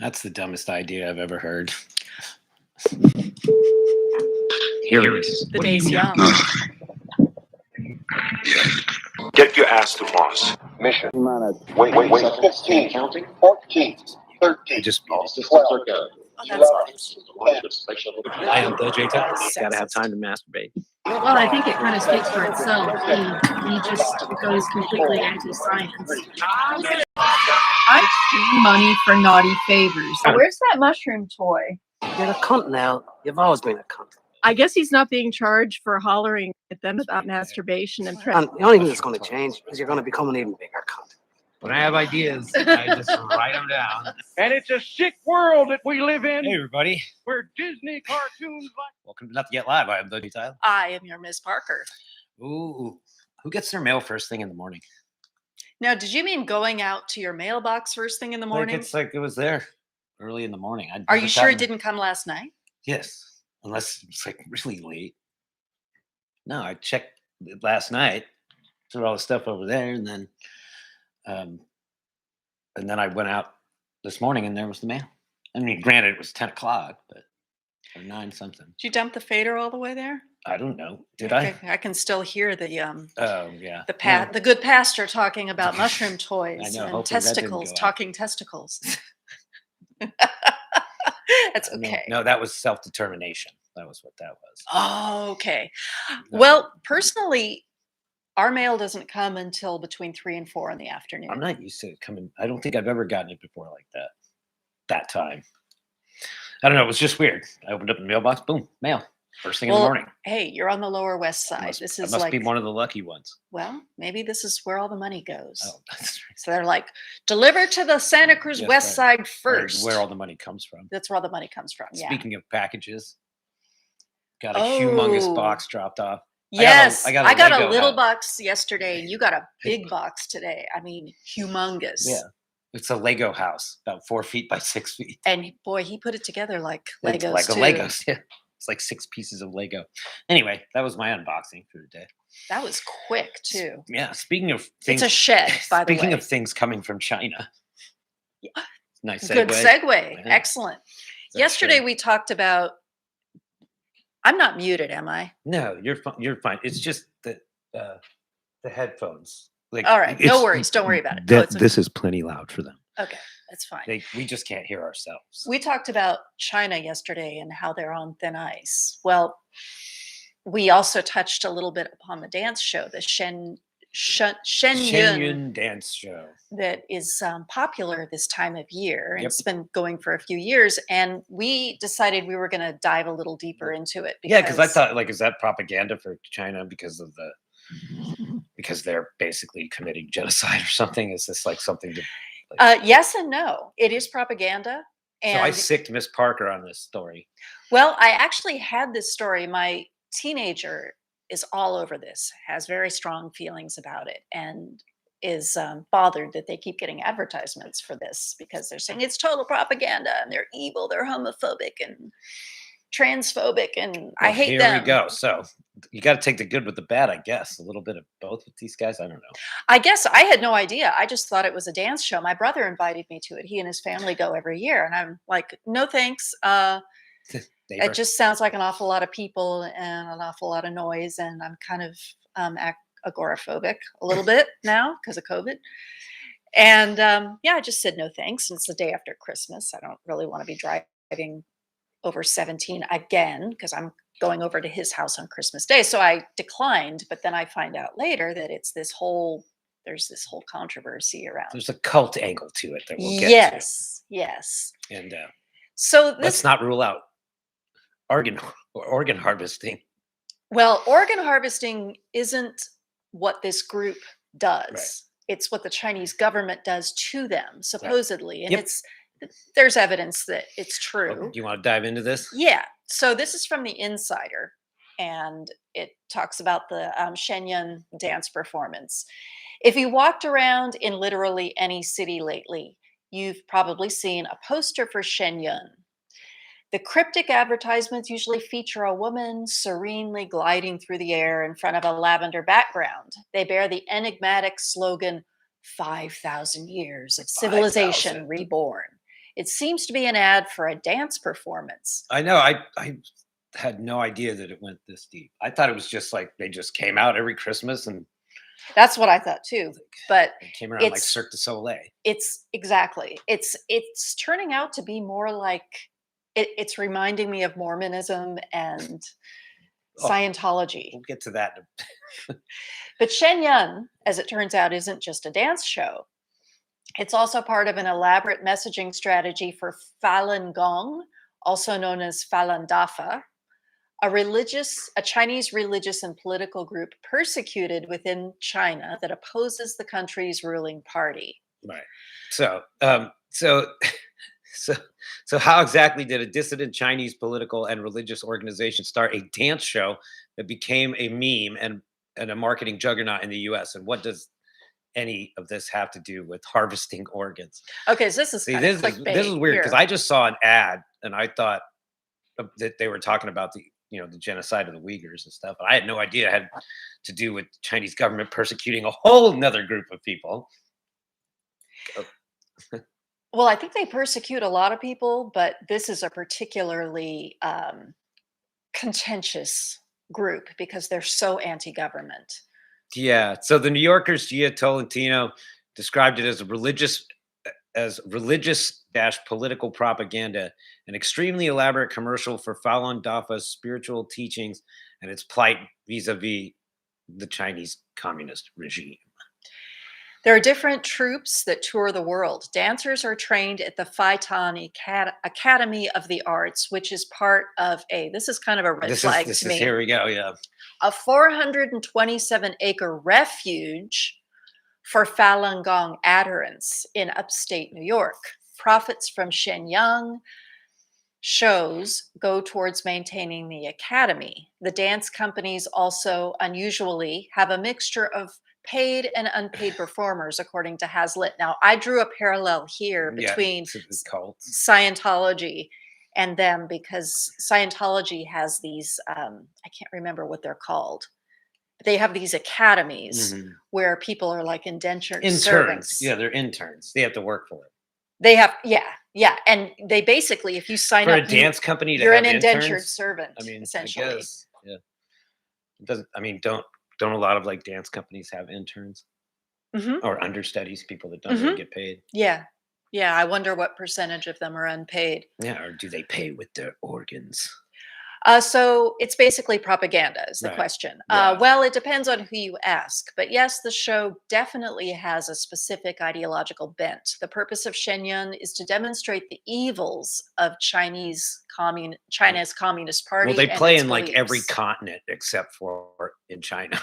That's the dumbest idea I've ever heard. Here it is. The day's young. Get your ass to Mars. Mission. Wait. 15, Counting. 14, I 13, just All systems 12, are go. Oh, that's nice. Launch the space shuttle to I am the J Gotta have Sexist. time to masturbate. Well, I think it kind of speaks for itself. He just goes completely anti-science. I money for naughty favors. Where's that mushroom toy? You're a cunt now. You've always been a cunt. I guess he's not being charged for hollering at them about masturbation and And the only thing that's going to change is you're going to become an even bigger cunt. When I have ideas, I just write them down. And it's a sick world that we live in, Hey, everybody. where Disney cartoons like Welcome to Not Yet Live. I am the Tyler. I am your Miss Parker. Ooh. Who gets their mail first thing in the morning? Now, did you mean going out to your mailbox first thing in the morning? Like it was there early in the morning. Are you sure it didn't come last night? Yes. Unless it's like really late. No, I checked it last night. Threw all the stuff over there, and then I went out this morning, and there was the mail. I mean, granted, it was 10 o'clock, but or 9 something. Did you dump the fader all the way there? I don't know. Did I? I can still hear the Oh yeah. the good pastor talking about mushroom toys I know, and hopefully that didn't testicles, go out. talking testicles. That's okay. No, that was self-determination. That was what that was. Oh, okay. No. Well, personally, our mail doesn't come until between 3 and 4 in the afternoon. I'm not used to it coming. I don't think I've ever gotten it before like that. That time. I don't know. It was just weird. I opened up the mailbox. Boom, mail. First thing in the morning. Hey, you're on the Lower West Side. I must be one of the lucky ones. Well, maybe this is where all the money goes. Oh, that's right. So they're like, deliver to the Santa Cruz Yes, West right. Side first. Where all the money comes from. That's where all the money comes from. Yeah. Speaking of packages, got a humongous box dropped off. Yes, I got a Lego little house. box yesterday, and you got a big box today. I mean, humongous. Yeah, it's a Lego house, about 4 feet by 6 feet. And boy, he put it together like It's Legos like a too. Legos. Yeah, it's like 6 pieces of Lego. Anyway, that was my unboxing for today. That was quick too. Yeah, speaking of things, It's a shed, by the way. speaking of things coming from China. Yeah. Nice segue. Good segue. Yeah. Excellent. That's Yesterday good. we talked about. I'm not muted, am I? No, you're fine. You're fine. It's just the headphones. Like, All right, no it's- worries. Don't worry about it. No, it's This is plenty loud for them. okay. That's fine. We just can't hear ourselves. We talked about China yesterday and how they're on thin ice. Well, we also touched a little bit upon the dance show, the Shen Yun, dance show. that is popular this time of year. And Yep. It's been going for a few years, and we decided we were going to dive a little deeper into it. Yeah, because I thought, like, is that propaganda for China because they're basically committing genocide or something? Is this like something to? Yes and no. It is propaganda. And So I sicked Miss Parker on this story. well, I actually had this story. My teenager is all over this, has very strong feelings about it, and is bothered that they keep getting advertisements for this because they're saying it's total propaganda and they're evil, they're homophobic and transphobic, and I hate here them. Here we go. So you got to take the good with the bad, I guess. A little bit of both with these guys. I don't know. I guess I had no idea. I just thought it was a dance show. My brother invited me to it. He and his family go every year, and I'm like, no thanks. Neighbor. It just sounds like an awful lot of people and an awful lot of noise, and I'm kind of agoraphobic a little bit now because of COVID. And I just said no thanks. And it's the day after Christmas. I don't really want to be driving over 17 again because I'm going over to his house on Christmas Day. So I declined, but then I find out later that it's there's this whole controversy around. There's a cult angle to it that we'll get Yes. to. And So let's not rule out organ harvesting. Well, organ harvesting isn't what this group does. Right. It's what the Chinese government does to them, supposedly. And Yep. there's evidence that it's true. Do you want to dive into this? Yeah. So this is from the Insider, and it talks about the Shen Yun dance performance. If you walked around in literally any city lately, you've probably seen a poster for Shen Yun. The cryptic advertisements usually feature a woman serenely gliding through the air in front of a lavender background. They bear the enigmatic slogan, 5,000 years of civilization 5,000. reborn. It seems to be an ad for a dance performance. I know. I had no idea that it went this deep. I thought it was just like they just came out every Christmas and That's what I thought too. But they came around like it's Cirque du Soleil. it's exactly. It's turning out to be more like it's reminding me of Mormonism and Oh, Scientology. we'll get to that. But Shen Yun, as it turns out, isn't just a dance show. It's also part of an elaborate messaging strategy for Falun Gong, also known as Falun Dafa, a Chinese religious and political group persecuted within China that opposes the country's ruling party. Right. So, so, so, how exactly did a dissident Chinese political and religious organization start a dance show that became a meme and a marketing juggernaut in the U.S.? And what does any of this have to do with harvesting organs? Okay, so this is See, kind of clickbait this is weird because here. I just saw an ad and I thought that they were talking about the genocide of the Uyghurs and stuff. But I had no idea it had to do with Chinese government persecuting a whole another group of people. Well, I think they persecute a lot of people, but this is a particularly contentious group because they're so anti-government. Yeah. So the New Yorker's Gia Tolentino described it as religious dash political propaganda, an extremely elaborate commercial for Falun Dafa's spiritual teachings and its plight vis-a-vis the Chinese communist regime. There are different troops that tour the world. Dancers are trained at the Phaeton Academy of the Arts, which is part of this is kind of a red flag to me. Here we go. Yeah. A 427-acre refuge for Falun Gong adherents in upstate New York. Profits from Shen Yun shows go towards maintaining the academy. The dance companies also unusually have a mixture of paid and unpaid performers, according to Hazlitt. Now, I drew a parallel here between Scientology and them because Scientology has these, I can't remember what they're called. They have these academies where people are like indentured servants. Yeah, they're interns. They have to work for it. They have, yeah. And they basically, if you sign for up, a dance company, you're an interns? indentured servant. I mean, essentially. I guess, yeah. It doesn't. I mean, don't a lot of like dance companies have interns or understudies, people that don't really get paid? Yeah. I wonder what percentage of them are unpaid. Yeah, or do they pay with their organs? So it's basically propaganda is the question. Yeah. Well, it depends on who you ask. But yes, the show definitely has a specific ideological bent. The purpose of Shen Yun is to demonstrate the evils of China's Communist Party. Well, they and play its in like every beliefs. continent except for in China.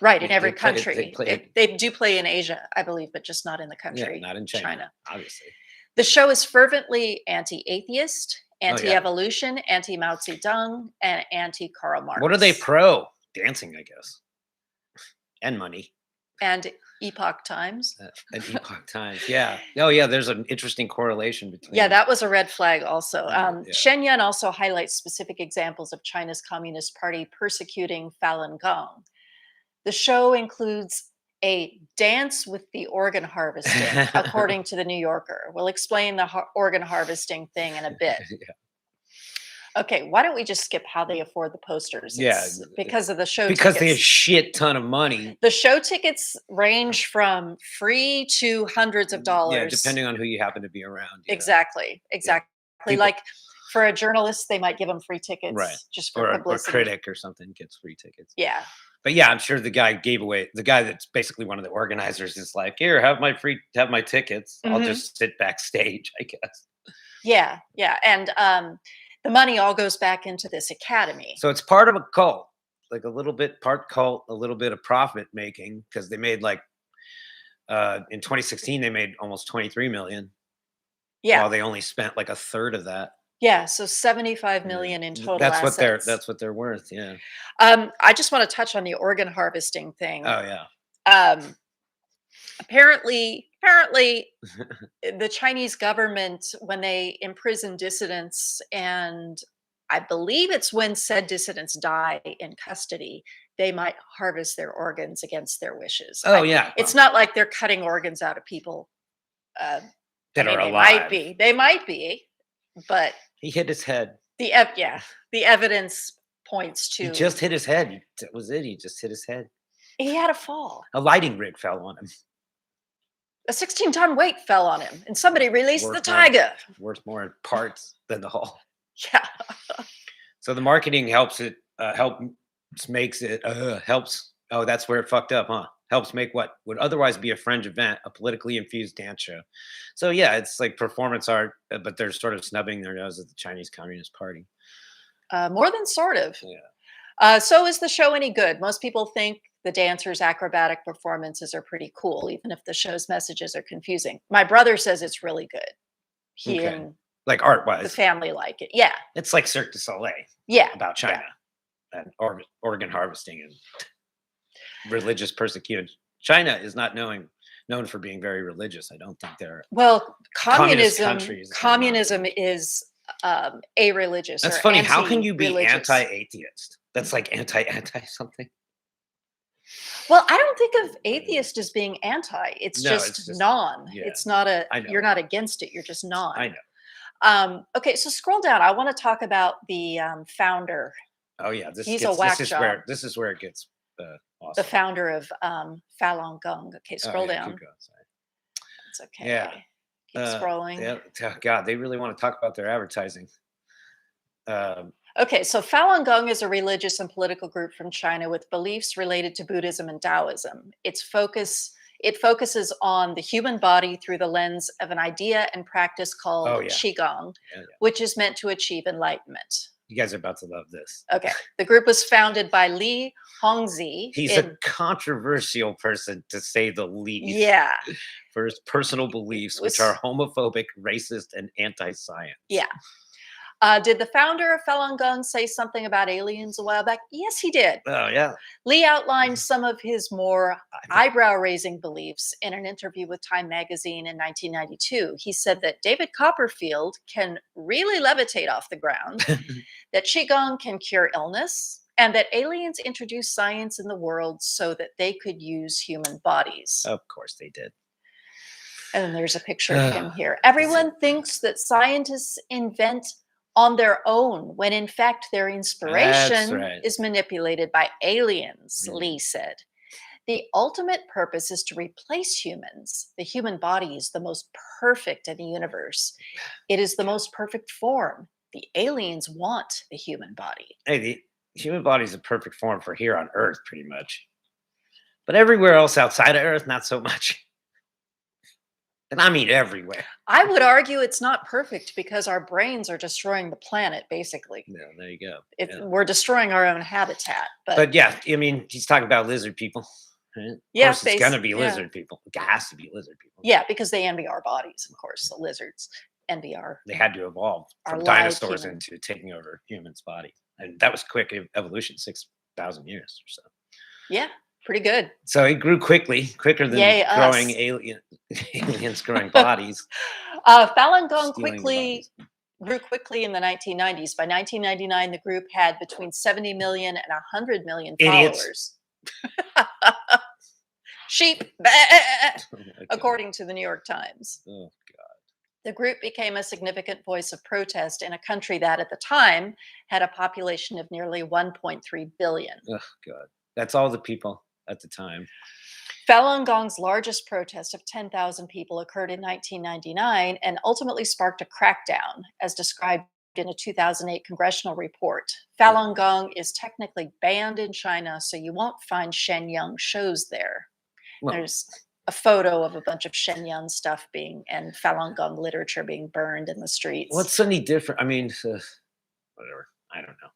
Right, in every they play- country. they They do play in Asia, I believe, but just not in the country. Yeah, not in China, obviously. The show is fervently anti-atheist, Oh, yeah. anti-evolution, anti-Mao Zedong, and anti-Karl Marx. What are they pro? Dancing, I guess, and money. And Epoch Times. At Epoch Times, yeah. Oh, yeah. There's an interesting correlation between. Yeah, that was a red flag also. Yeah. Shen Yun also highlights specific examples of China's Communist Party persecuting Falun Gong. The show includes a dance with the organ harvesting, according to the New Yorker. We'll explain the organ harvesting thing in a bit. Okay, why don't we just skip how they afford the posters? It's because of the show because tickets. they have shit ton of money. The show tickets range from free to hundreds of dollars. Yeah, depending on who you happen to be around. Yeah. Exactly. People, like for a journalist, they might give them free tickets, right? Just for publicity. Or a critic or something gets free tickets. Yeah. But yeah, I'm sure the guy that's basically one of the organizers is like, here, have my tickets. I'll just sit backstage, I guess. Yeah. And the money all goes back into this academy. So it's part of a cult, like a little bit part cult, a little bit of profit making, because they made like in 2016 they made almost 23 million. Yeah. While they only spent like a third of that. Yeah, so 75 million in total. That's assets. what they're worth. Yeah. I just want to touch on the organ harvesting thing. Oh yeah. Apparently, the Chinese government, when they imprison dissidents, and I believe it's when said dissidents die in custody, they might harvest their organs against their wishes. Oh yeah. It's not like they're cutting organs out of people that are they alive. might be. They might be, but He hit his head. the evidence points He to just hit his head. That was it. He just hit his head. he had a fall. A lighting rig fell on him. A 16-ton weight fell on him, and somebody released the Worth more. tiger. Worth more in parts than the whole. Yeah. So the marketing helps it. Makes it. Helps. Oh, that's where it fucked up, huh? Helps make what would otherwise be a fringe event a politically infused dance show. So yeah, it's like performance art, but they're sort of snubbing their nose at the Chinese Communist Party. More than sort of. Yeah. So is the show any good? Most people think the dancers' acrobatic performances are pretty cool, even if the show's messages are confusing. My brother says it's really good. He Okay. and Like art the wise, family like it. Yeah. it's like Cirque du Soleil Yeah. about China and organ harvesting and religious persecution. China is not known for being very religious. I don't think they're. Well, Communist communism countries are not communism religious. is a-religious. That's or funny. How can you be anti-religious. anti-atheist? That's like anti something. Well, I don't think of atheist as being anti. It's No, just it's just- non. yeah, It's not I know. you're not against it. You're just non. I know. Okay, so scroll down. I want to talk about the founder, Oh yeah, this He's gets, a whack this is job. where it gets the awesome. founder of Falun Gong. Okay, Oh, scroll yeah, down. keep going, sorry. It's okay. Yeah. Keep scrolling. Yeah, God, they really want to talk about their advertising. Okay, so Falun Gong is a religious and political group from China with beliefs related to Buddhism and Taoism. It focuses on the human body through the lens of an idea and practice called Oh, yeah. Qigong, Yeah, yeah. which is meant to achieve enlightenment. You guys are about to love this. Okay, the group was founded by Li Hongzhi. He's a controversial person, to say the least. Yeah, For his personal beliefs, which are homophobic, racist, and anti-science. yeah. Did the founder of Falun Gong say something about aliens a while back? Yes, he did. Oh yeah. Lee outlined some of his more eyebrow-raising beliefs in an interview with Time magazine in 1992. He said that David Copperfield can really levitate off the ground, that Qigong can cure illness, and that aliens introduced science in the world so that they could use human bodies. Of course they did. And then there's a picture of him here. Everyone thinks that scientists invent on their own, when in fact their inspiration is manipulated by aliens, Lee said. The ultimate purpose is to replace humans. The human body is the most perfect in the universe. It is the most perfect form. The aliens want the human body. Hey, the human body is a perfect form for here on Earth, pretty much. But everywhere else outside of Earth, not so much. And I mean everywhere. I would argue it's not perfect because our brains are destroying the planet, basically. Yeah, there you go. We're destroying our own habitat. But yeah, I mean, he's talking about lizard people. Right? Of course, it's gonna be lizard people. It has to be lizard people. Yeah, because they envy our bodies, of course. The lizards envy our. They had to evolve from dinosaurs into taking over humans' bodies, and that was quick evolution, 6,000 years or so. Yeah, pretty good. So it grew quickly, quicker than growing aliens growing bodies. Falun Gong grew quickly in the 1990s. By 1999, the group had between 70 million and 100 million followers. Sheep, according to the New York Times. Oh, God. The group became a significant voice of protest in a country that at the time had a population of nearly 1.3 billion. Oh, God. That's all the people at the time. Falun Gong's largest protest of 10,000 people occurred in 1999 and ultimately sparked a crackdown, as described in a 2008 congressional report. Falun Gong is technically banned in China, so you won't find Shen Yun shows there. Well, there's a photo of a bunch of Shen Yun stuff and Falun Gong literature being burned in the streets. What's any different? I mean, whatever. I don't know.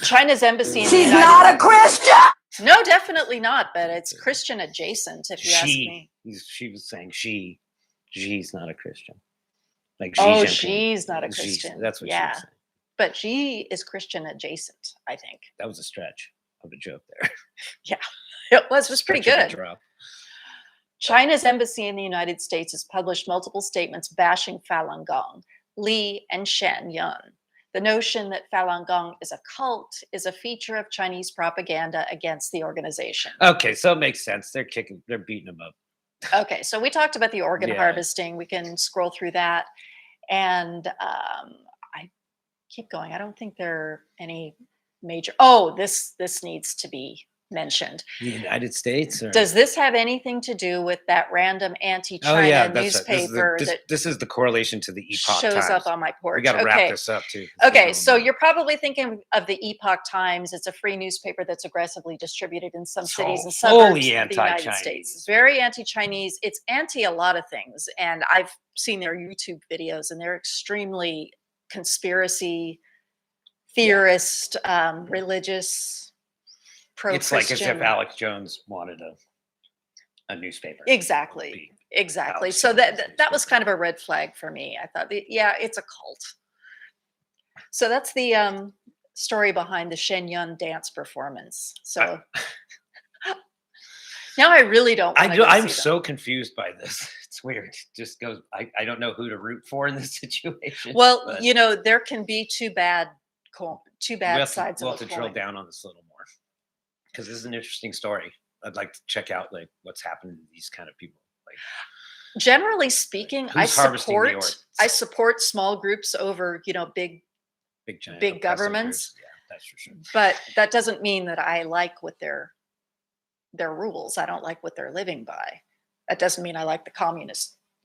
China's embassy in She's not a Christian! No, definitely not, but it's Christian adjacent, if you ask me. She was saying she's not a Christian. Like she's not a Christian. That's what she was saying. But she is Christian adjacent, I think. That was a stretch of a joke there. Yeah, it was pretty good. China's embassy in the United States has published multiple statements bashing Falun Gong, Li and Shen Yun. The notion that Falun Gong is a cult is a feature of Chinese propaganda against the organization. Okay, so it makes sense. They're beating them up. Okay, so we talked about the organ Yeah. harvesting. We can scroll through that, and I keep going. I don't think there are any major. Oh, this needs to be mentioned. The United States? Or? Does this have anything to do with that random anti-China Oh yeah, that's right. newspaper This is the correlation to the Epoch shows Times. up on my porch? We got to wrap this up too. 'cause we're Okay, going so long. you're probably thinking of the Epoch Times. It's a free newspaper that's aggressively distributed in some cities and fully suburbs of the United anti-Chinese. States. It's very anti-Chinese. It's anti a lot of things, and I've seen their YouTube videos, and they're extremely conspiracy theorist, religious, It's like as if pro-Christian. Alex Jones wanted a newspaper. Exactly. Exactly. Alex So Jones' that was newspaper. kind of a red flag for me. I thought, yeah, it's a cult. So that's the story behind the Shen Yun dance performance. So now I really don't want to go I'm see them. so confused by this. It's weird. It just goes. I don't know who to root for in this situation. Well, but you know, there can be two bad we'll sides we'll of have a to drill coin. down on this a little more because this is an interesting story. I'd like to check out like what's happened to these kind of people. Like Generally speaking, Who's harvesting the organs? I support small groups over, big big China, big oppressive governments. groups. Yeah, that's for sure. But that doesn't mean that I like what their rules. I don't like what they're living by. That doesn't mean I like the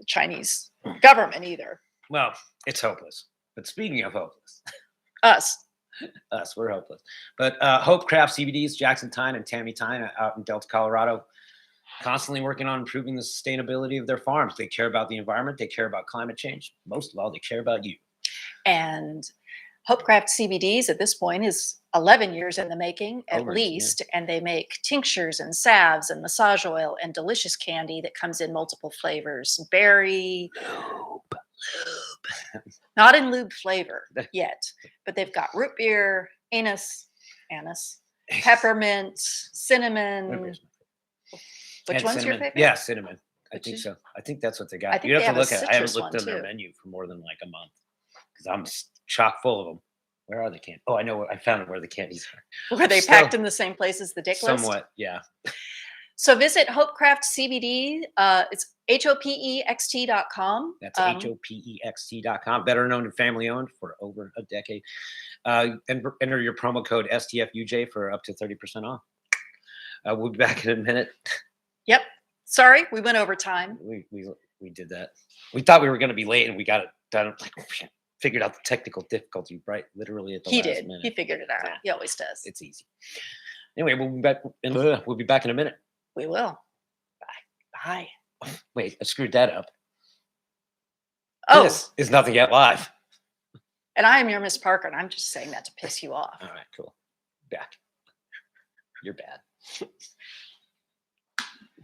Chinese government either. Well, it's hopeless. But speaking of hopeless, Us. we're hopeless. But Hope Craft CBDs, Jackson Tyne and Tammy Tyne out in Delta, Colorado, constantly working on improving the sustainability of their farms. They care about the environment. They care about climate change. Most of all, they care about you. And Hopecraft CBDs at this point is 11 years in the making at Over, yeah. least, and they make tinctures and salves and massage oil and delicious candy that comes in multiple flavors. Berry, lube. Not in lube flavor yet, but they've got root beer, anise, peppermint, cinnamon. Which And one's your cinnamon. favorite? Yeah, cinnamon. I Which think is- so. I think that's what they got. I think You'd they have to have a look at it. I haven't citrus looked at one, their too. menu for more than like a month because I'm chock full of them. Where are the candies? Oh, I know. I found where the candies are. Were they Still- packed in the same place as the dick list? Somewhat, yeah. So visit Hopecraft CBD. It's hopext.com. That's hopext.com. Better known and family owned for over a decade. And enter your promo code STFUJ for up to 30% off. We'll be back in a minute. Yep. Sorry, we went over time. We did that. We thought we were going to be late, and we got it done. Like figured out the technical difficulty right, literally at the He last did. minute. He figured it out. Yeah. He always does. It's easy. Anyway, we'll be back. We'll be back in a minute. We will. Bye. Wait, I screwed that up. Oh, This is Nothing Yet Live. and I am your Miss Parker, and I'm just saying that to piss you off. All right, cool. Back. You're bad.